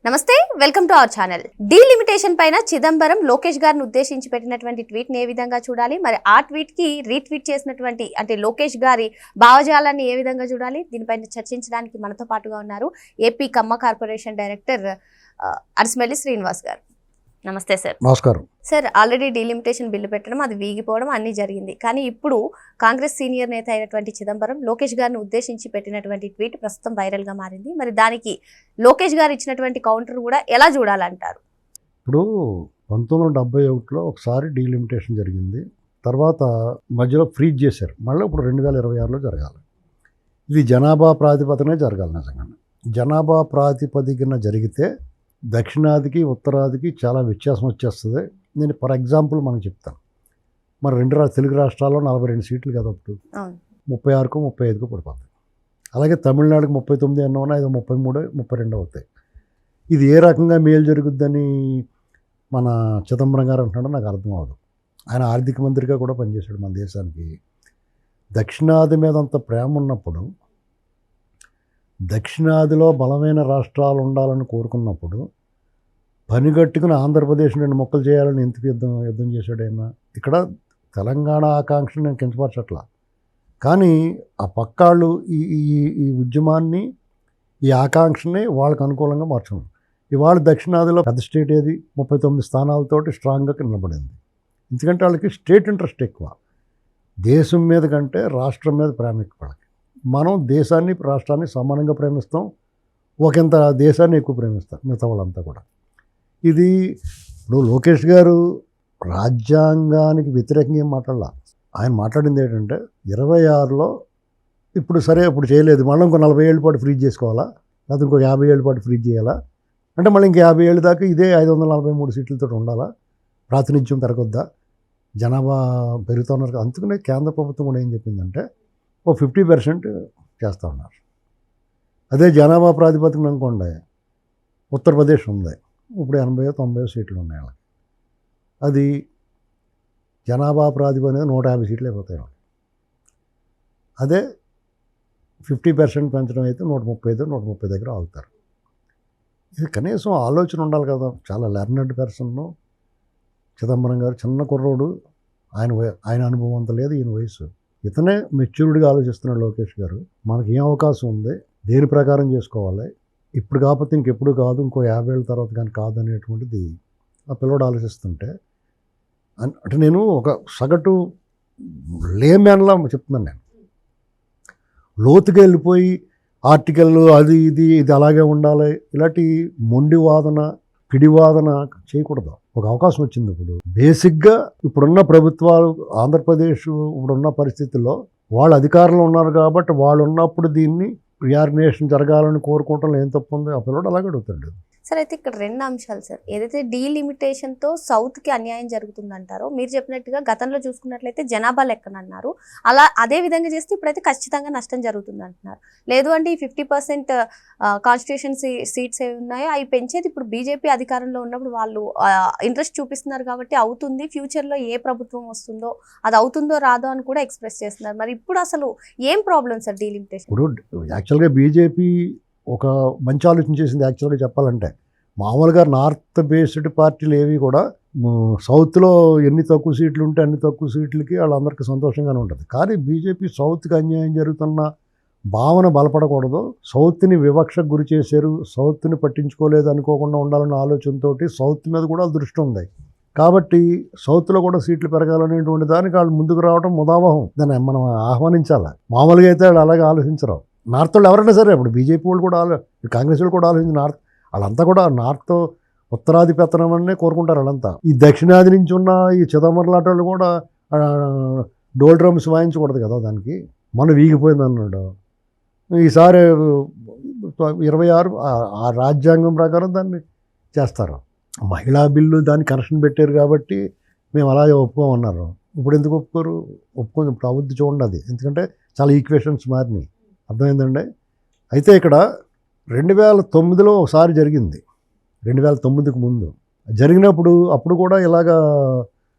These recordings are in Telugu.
నమస్తే welcome to our channel. Delimitation పైన చిదంబరం లోకేష్ గారిని ఉద్దేశించి పెట్టినటువంటి ట్వీట్ ని ఏ విధంగా చూడాలి, మరి ఆ ట్వీట్ కి రీట్వీట్ చేసినటువంటి అంటే లోకేష్ గారి భావజాలాన్ని ఏ విధంగా చూడాలి, దీనిపైన చర్చించడానికి మనతో పాటుగా ఉన్నారు ఏపీ కమ్మ కార్పొరేషన్ డైరెక్టర్ అరిసిమెల్లి శ్రీనివాస్ గారు. నమస్తే సార్. నమస్కారం సార్. ఆల్రెడీ డీలిమిటేషన్ బిల్లు పెట్టడం, అది వీగిపోవడం అన్నీ జరిగింది. కానీ ఇప్పుడు కాంగ్రెస్ సీనియర్ నేత అయినటువంటి చిదంబరం లోకేష్ గారిని ఉద్దేశించి పెట్టినటువంటి ట్వీట్ ప్రస్తుతం వైరల్గా మారింది. మరి దానికి లోకేష్ గారు ఇచ్చినటువంటి కౌంటర్ కూడా ఎలా చూడాలంటారు? ఇప్పుడు 1971లో ఒకసారి డీలిమిటేషన్ జరిగింది, తర్వాత మధ్యలో ఫ్రీజ్ చేశారు, మళ్ళీ ఇప్పుడు 2026లో జరగాలి. ఇది జనాభా ప్రాతిపదికనే జరగాలి. నిజంగా జనాభా ప్రాతిపదికన జరిగితే దక్షిణాదికి ఉత్తరాదికి చాలా వ్యత్యాసం వచ్చేస్తుంది. నేను ఫర్ ఎగ్జాంపుల్ మనం చెప్తాను. మరి తెలుగు రాష్ట్రాల్లో 42 సీట్లు కదా, అప్పుడు 36కు 35కు పడిపోతాయి. అలాగే తమిళనాడుకి 39 అన్నా, ఇది 33 32 అవుతాయి. ఇది ఏ రకంగా మేలు జరుగుద్దని మన చిదంబరం గారు అంటున్నాడో నాకు అర్థం అవ్వదు. ఆయన ఆర్థిక మంత్రిగా కూడా పనిచేశాడు మన దేశానికి. దక్షిణాది మీద అంత ప్రేమ ఉన్నప్పుడు, దక్షిణాదిలో బలమైన రాష్ట్రాలు ఉండాలని కోరుకున్నప్పుడు పనిగట్టుకుని ఆంధ్రప్రదేశ్ 2 ముక్కలు చేయాలని ఎందుకు యుద్ధం చేశాడు ఆయన? ఇక్కడ తెలంగాణ ఆకాంక్షను నేను కించపరచట్లా, కానీ ఆ పక్కాళ్ళు ఈ ఉద్యమాన్ని, ఈ ఆకాంక్షని వాళ్ళకు అనుకూలంగా మార్చుకున్నారు. ఇవాళ దక్షిణాదిలో పెద్ద స్టేట్ ఏది? 39 స్థానాలతోటి స్ట్రాంగ్గా నిలబడింది. ఎందుకంటే వాళ్ళకి స్టేట్ ఇంట్రెస్ట్ ఎక్కువ, దేశం మీద కంటే రాష్ట్రం మీద ప్రేమ ఎక్కువ వాళ్ళకి. మనం దేశాన్ని రాష్ట్రాన్ని సమానంగా ప్రేమిస్తాం, ఒకంత దేశాన్ని ఎక్కువ ప్రేమిస్తాం మిగతా వాళ్ళంతా కూడా. ఇది ఇప్పుడు లోకేష్ గారు రాజ్యాంగానికి వ్యతిరేకంగా ఏం మాట్లాడాల. ఆయన మాట్లాడింది ఏంటంటే 26లో ఇప్పుడు సరే ఇప్పుడు చేయలేదు, మళ్ళీ ఇంకో 40 ఏళ్ళ పాటు ఫ్రీజ్ చేసుకోవాలా, లేకపోతే ఇంకో 50 ఏళ్ళ పాటు ఫ్రీజ్ చేయాలా, అంటే మళ్ళీ ఇంక 50 ఏళ్ళ దాకా ఇదే 543 సీట్లతో ఉండాలా, ప్రాతినిధ్యం పెరగొద్దా, జనాభా పెరుగుతున్నారు. అందుకనే కేంద్ర ప్రభుత్వం కూడా ఏం చెప్పిందంటే 50% చేస్తూ ఉన్నారు. అదే జనాభా ప్రాతిపదికన అనుకోండి, ఉత్తరప్రదేశ్ ఉంది, ఇప్పుడు 80-90 సీట్లు ఉన్నాయి వాళ్ళకి. అది జనాభా ప్రాతిపదికన 150 సీట్లు అయిపోతాయి వాళ్ళకి. అదే 50% పెంచడం అయితే 130 దగ్గర ఆగుతారు. ఇది కనీసం ఆలోచన ఉండాలి కదా. చాలా లెర్నర్డ్ పర్సన్ చిదంబరం గారు, చిన్న కుర్రోడు, ఆయన అనుభవం అంత లేదు ఈయన వయసు. ఇతనే మెచ్యూర్డ్గా ఆలోచిస్తున్నాడు లోకేష్ గారు. మనకి ఏం అవకాశం ఉంది, దేని ప్రకారం చేసుకోవాలి, ఇప్పుడు కాకపోతే ఇంకెప్పుడు కాదు, ఇంకో 50 ఏళ్ళ తర్వాత కానీ కాదు అనేటువంటిది ఆ పిల్లవాడు ఆలోచిస్తుంటే, అంటే నేను ఒక సగటు లేమ్యాన్లా చెప్తున్నాను. నేను లోతుగా వెళ్ళిపోయి ఆర్టికల్ అది ఇది అలాగే ఉండాలి, ఇలాంటి మొండి వాదన, పిడివాదన చేయకూడదు. ఒక అవకాశం వచ్చింది. ఇప్పుడు బేసిక్గా ఇప్పుడున్న ప్రభుత్వాలు, ఆంధ్రప్రదేశ్ ఇప్పుడున్న పరిస్థితుల్లో వాళ్ళు అధికారంలో ఉన్నారు కాబట్టి వాళ్ళు ఉన్నప్పుడు దీన్ని రియార్గనైజేషన్ జరగాలని కోరుకోవటంలో ఏం తప్పు ఉంది? ఆ పిల్లడు అలాగే అడుగుతాడు. సార్, అయితే ఇక్కడ 2 అంశాలు సార్. ఏదైతే డీలిమిటేషన్తో సౌత్కి అన్యాయం జరుగుతుందంటారో, మీరు చెప్పినట్టుగా గతంలో చూసుకున్నట్లయితే జనాభా లెక్కన అన్నారు, అదే విధంగా చేస్తే ఇప్పుడైతే ఖచ్చితంగా నష్టం జరుగుతుంది అంటున్నారు. లేదు అంటే ఈ 50% కాన్స్టిట్యూషన్ సీట్స్ ఏవి ఉన్నాయో అవి పెంచేది ఇప్పుడు బీజేపీ అధికారంలో ఉన్నప్పుడు వాళ్ళు ఇంట్రెస్ట్ చూపిస్తున్నారు కాబట్టి అవుతుంది, ఫ్యూచర్లో ఏ ప్రభుత్వం వస్తుందో అది అవుతుందో రాదో అని కూడా ఎక్స్ప్రెస్ చేస్తున్నారు. మరి ఇప్పుడు అసలు ఏం ప్రాబ్లం సార్ డీలిమిటేషన్? ఇప్పుడు యాక్చువల్గా బీజేపీ ఒక మంచి ఆలోచన చేసింది. యాక్చువల్గా చెప్పాలంటే మామూలుగా నార్త్ బేస్డ్ పార్టీలు ఏవి కూడా సౌత్లో ఎన్ని తక్కువ సీట్లు ఉంటే అన్ని తక్కువ సీట్లకి వాళ్ళందరికీ సంతోషంగానే ఉంటుంది. కానీ బీజేపీ సౌత్కి అన్యాయం జరుగుతున్న భావన బలపడకూడదు, సౌత్ని వివక్షకు గురి చేశారు, సౌత్ని పట్టించుకోలేదు అనుకోకుండా ఉండాలన్న ఆలోచనతో సౌత్ మీద కూడా దృష్టి ఉంది. కాబట్టి సౌత్లో కూడా సీట్లు పెరగాలనేటువంటి దానికి వాళ్ళు ముందుకు రావడం ముదావహం, దాన్ని మనం ఆహ్వానించాలి. మామూలుగా అయితే వాళ్ళు అలాగే ఆలోచించరు. నార్త్ వాళ్ళు ఎవరైనా సరే, ఇప్పుడు బీజేపీ వాళ్ళు కూడా కాంగ్రెస్ వాళ్ళు కూడా ఆలోచించి వాళ్ళంతా కూడా నార్త్ ఉత్తరాధిపత్యం అనే కోరుకుంటారు. వాళ్ళంతా ఈ దక్షిణాది నుంచి ఉన్న ఈ చిదంబరం లాంటి వాళ్ళు కూడా డోల్ డ్రమ్స్ వాయించకూడదు కదా, దానికి మనం వీగిపోయింది అన్నాడు. ఈసారి 26 ఆ రాజ్యాంగం ప్రకారం దాన్ని చేస్తారు. మహిళా బిల్లు దాన్ని కనెక్షన్ పెట్టారు కాబట్టి మేము అలాగే ఒప్పుకోమన్నారు. ఇప్పుడు ఎందుకు ఒప్పుకోరు? ఒప్పుకొని ఇప్పుడు అవద్దు చూడండి. అది ఎందుకంటే చాలా ఈక్వేషన్స్ మారినాయి, అర్థమైందండి. అయితే ఇక్కడ 2009లో ఒకసారి జరిగింది, 2009కి ముందు జరిగినప్పుడు అప్పుడు కూడా ఇలాగా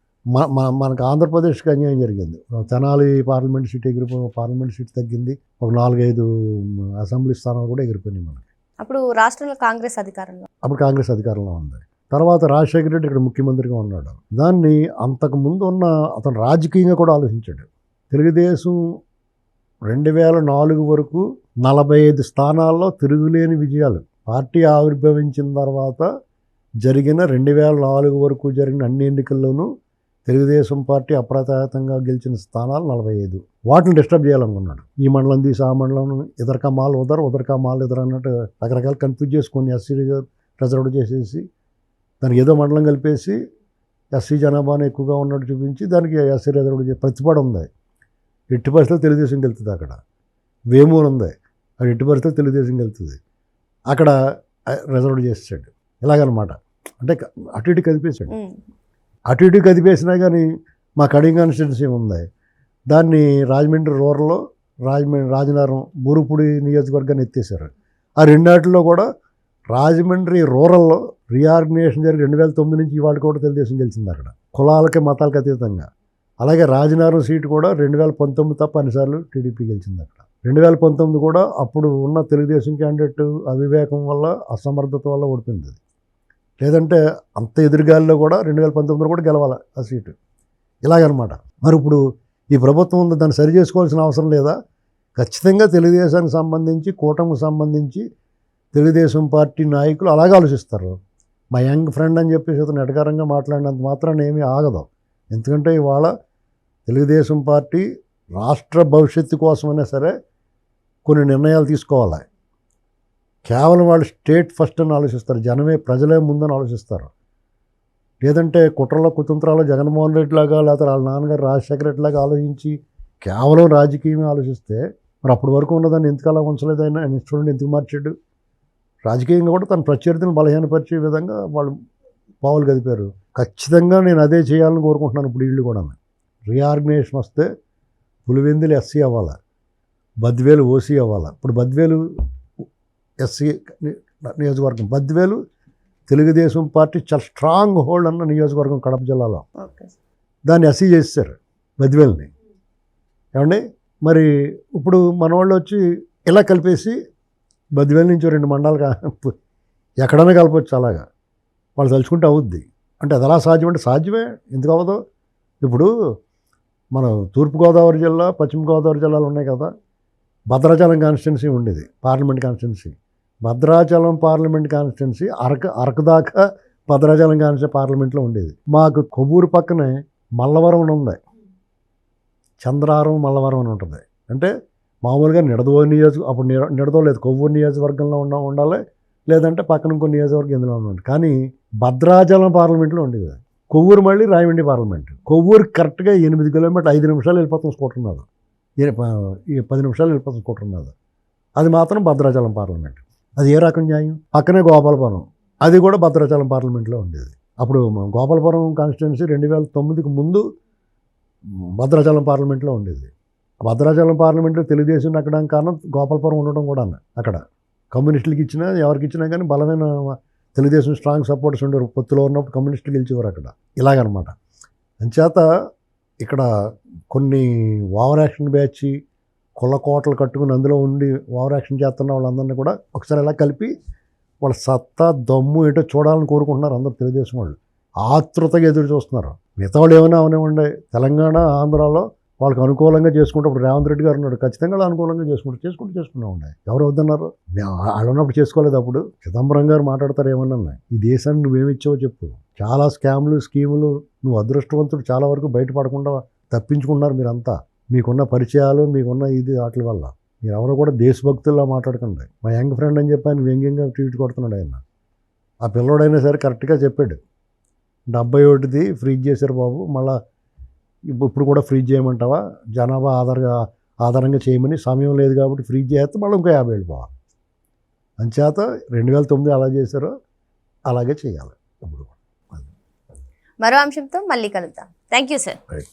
మనకు ఆంధ్రప్రదేశ్కి అన్యాయం జరిగింది. తెనాలి పార్లమెంట్ సీట్ ఎగిరిపోయి, పార్లమెంట్ సీట్ తగ్గింది, ఒక 4-5 అసెంబ్లీ స్థానాలు కూడా ఎగిరిపోయినాయి మనకి. అప్పుడు రాష్ట్రంలో కాంగ్రెస్ అధికారంలో. అప్పుడు కాంగ్రెస్ అధికారంలో ఉంది. తర్వాత రాజశేఖర రెడ్డి ఇక్కడ ముఖ్యమంత్రిగా ఉన్నాడు. దాన్ని అంతకు ముందు ఉన్న అతను రాజకీయంగా కూడా ఆలోచించాడు. తెలుగుదేశం 2004 వరకు 45 స్థానాల్లో తిరుగులేని విజయాలు. పార్టీ ఆవిర్భవించిన తర్వాత జరిగిన 2004 వరకు జరిగిన అన్ని ఎన్నికల్లోనూ తెలుగుదేశం పార్టీ అప్రతిహతంగా గెలిచిన స్థానాలు 45. వాటిని డిస్టర్బ్ చేయాలనుకున్నాడు. ఈ మండలం తీసి ఆ మండలం ఇదర్ మాల్ ఉదర్ మాల్ ఇదర్ అన్నట్టు రకరకాల కన్ఫ్యూజ్ చేసుకొని ఎస్సీ రిజర్వ్ చేసేసి దానికి ఏదో మండలం కలిపేసి ఎస్సీ జనాభాను ఎక్కువగా ఉన్నట్టు చూపించి దానికి ఎస్సీ రిజర్వ్ ప్రతిపాడు ఉంది. ఎట్టి పరిస్థితుల్లో తెలుగుదేశం గెలుతుంది. అక్కడ వేమూరు ఉంది, అది ఎట్టి పరిస్థితుల్లో తెలుగుదేశం గెలుతుంది. అక్కడ రిజర్వ్ చేసాడు. ఇలాగనమాట. అంటే అటు ఇటు కదిపేశాడు. అటు ఇటు కదిపేసినా కానీ మా కడింగ్ కాన్స్టిట్యున్సీ ఉంది, దాన్ని రాజమండ్రి రూరల్లో రాజనగరం బూరుగుపూడి నియోజకవర్గాన్ని ఎత్తేసారు. ఆ రెండాటిలో కూడా రాజమండ్రి రూరల్లో రీఆర్గనైజేషన్ జరిగి 2009 నుంచి ఇవాళ కూడా తెలుగుదేశం గెలిచింది అక్కడ, కులాలకి మతాలకు అతీతంగా. అలాగే రాజనగరం సీటు కూడా 2019 తప్ప అన్నిసార్లు టీడీపీ గెలిచింది అక్కడ. 2019 కూడా అప్పుడు ఉన్న తెలుగుదేశం క్యాండిడేట్ అవివేకం వల్ల, అసమర్థత వల్ల ఓడిపోయింది. లేదంటే అంత ఎదురుగాలిలో కూడా 2019 కూడా గెలవాలి ఆ సీటు. ఇలాగనమాట. మరి ఇప్పుడు ఈ ప్రభుత్వం ఉంది, దాన్ని సరి చేసుకోవాల్సిన అవసరం లేదా? ఖచ్చితంగా తెలుగుదేశానికి సంబంధించి, కూటమికి సంబంధించి తెలుగుదేశం పార్టీ నాయకులు అలాగే ఆలోచిస్తారు. మా యంగ్ ఫ్రెండ్ అని చెప్పేసి అతను ఎటకారంగా మాట్లాడినంత మాత్రాన్ని ఏమీ ఆగదు. ఎందుకంటే ఇవాళ తెలుగుదేశం పార్టీ రాష్ట్ర భవిష్యత్తు కోసమైనా సరే కొన్ని నిర్ణయాలు తీసుకోవాలి. కేవలం వాళ్ళు స్టేట్ ఫస్ట్ అని ఆలోచిస్తారు, జనమే ప్రజలే ముందని ఆలోచిస్తారు. లేదంటే కుట్రలో కుతంత్రాలు జగన్మోహన్ రెడ్డి లాగా, లేకపోతే వాళ్ళ నాన్నగారు రాజశేఖర రెడ్డి లాగా ఆలోచించి కేవలం రాజకీయమే ఆలోచిస్తే మరి అప్పటి వరకు ఉన్నదాన్ని ఎందుకు అలా ఉంచలేదు? ఆయన చూడండి ఎందుకు మార్చాడు. రాజకీయంగా కూడా తన ప్రత్యర్థులను బలహీనపరిచే విధంగా వాళ్ళు పావులు కదిపారు. ఖచ్చితంగా నేను అదే చేయాలని కోరుకుంటున్నాను. ఇప్పుడు వీళ్ళు కూడా రీఆర్గనైజేషన్ వస్తే పులివెందులు ఎస్సీ అవ్వాలి, బద్వేలు ఓసీ అవ్వాలి. ఇప్పుడు బద్వేలు ఎస్సీ నియోజకవర్గం, బద్వేలు తెలుగుదేశం పార్టీ చాలా స్ట్రాంగ్ హోల్డ్ అన్న నియోజకవర్గం కడప జిల్లాలో. దాన్ని ఎస్సీ చేశారు బద్వేల్ని. ఏమండి మరి ఇప్పుడు మన వాళ్ళు వచ్చి ఇలా కలిపేసి బద్వేలు నుంచి 2 మండలాలు ఎక్కడైనా కలపచ్చు. అలాగా వాళ్ళు తలుచుకుంటే అవుద్ది. అంటే అది ఎలా సాధ్యం? అంటే సాధ్యమే, ఎందుకు అవ్వదు? ఇప్పుడు మన తూర్పుగోదావరి జిల్లా, పశ్చిమ గోదావరి జిల్లాలు ఉన్నాయి కదా. భద్రాచలం కాన్స్టిట్యున్సీ ఉండేది, parliament constituency. Bhadrachalam parliament constituency Araku దాకా భద్రాచలం కాన్స్టిట్యున్సీ పార్లమెంట్లో ఉండేది. మాకు కొవ్వూరు పక్కనే మల్లవరం అని ఉంది, చంద్రారం మల్లవరం అని ఉంటుంది. అంటే మామూలుగా అప్పుడు నిడదో లేదు, కొవ్వూరు నియోజకవర్గంలో ఉండాలి, లేదంటే పక్కన ఇంకో నియోజకవర్గం ఇందులో ఉండాలి. కానీ భద్రాచలం పార్లమెంట్లో ఉండేది. కొవ్వూరు మళ్ళీ రాయమండ్రి పార్లమెంట్. కొవ్వూరు కరెక్ట్గా 8 కిలోమీటర్లు 5 నిమిషాలు వెళ్ళిపోతాం స్కూటర్ మీద, 10 నిమిషాలు వెళ్ళిపోతాం స్కూటర్ మీద. అది మాత్రం భద్రాచలం పార్లమెంట్. అది ఏ రకం న్యాయం? పక్కనే గోపాలపురం, అది కూడా భద్రాచలం పార్లమెంట్లో ఉండేది. అప్పుడు గోపాలపురం కాన్స్టిట్యున్సీ 2009కి ముందు భద్రాచలం పార్లమెంట్లో ఉండేది. భద్రాచలం పార్లమెంట్లో తెలుగుదేశం ఎక్కడానికి కారణం గోపాలపురం ఉండడం కూడా. అక్కడ కమ్యూనిస్టులకి ఇచ్చినా ఎవరికి ఇచ్చినా కానీ బలమైన తెలుగుదేశం స్ట్రాంగ్ సపోర్ట్స్ ఉండేవారు. పొత్తులో ఉన్నప్పుడు కమ్యూనిస్టులు గెలిచేవారు అక్కడ. ఇలాగనమాట. అంచేత ఇక్కడ కొన్ని ఓవర్ యాక్షన్ బ్యాచ్, కుళ్ళకోటలు కట్టుకుని అందులో ఉండి ఓవర్ యాక్షన్ చేస్తున్న వాళ్ళందరినీ కూడా ఒకసారి ఎలా కలిపి వాళ్ళ సత్తా దమ్ము ఏంటో చూడాలని కోరుకుంటున్నారు అందరూ తెలుగుదేశం వాళ్ళు. ఆతృతగా ఎదురు చూస్తున్నారు. మిగతా వాళ్ళు ఏమైనా అవనివ్వండి, తెలంగాణ ఆంధ్రాలో వాళ్ళకి అనుకూలంగా చేసుకుంటే, ఇప్పుడు రేవంత్ రెడ్డి గారు ఉన్నాడు, ఖచ్చితంగా అనుకూలంగా చేసుకుంటూ ఉండే. ఎవరు వద్దన్నారు? వాళ్ళు ఉన్నప్పుడు చేసుకోలేదు. అప్పుడు చిదంబరం గారు మాట్లాడతారు ఏమన్నా, ఈ దేశాన్ని నువ్వేమిచ్చావో చెప్పు. చాలా స్కీములు నువ్వు అదృష్టవంతుడు, చాలా వరకు బయటపడకుండా తప్పించుకున్నారు మీరంతా. మీకున్న పరిచయాలు, మీకున్న ఇది వాటి వల్ల. మీరు ఎవరు కూడా దేశభక్తుల్లా మాట్లాడకండి. మా యంగ్ ఫ్రెండ్ అని చెప్పి ఆయన వ్యంగ్యంగా ట్వీట్ కొడుతున్నాడు ఆయన. ఆ పిల్లోడైనా సరే కరెక్ట్గా చెప్పాడు, 71ది ఫ్రీజ్ చేశారు బాబు, మళ్ళీ ఇప్పుడు కూడా ఫ్రీజ్ చేయమంటావా? జనాభా ఆధారంగా చేయమని, సమయం లేదు కాబట్టి ఫ్రీజ్ చేస్తే మళ్ళీ ఇంకో 50 వెళ్ళిపోవాలి. అంచేత 2009 అలా చేశారో అలాగే చేయాలి. ఇప్పుడు మరో అంశంతో మళ్ళీ కలుద్దాం. Thank you sir. రైట్.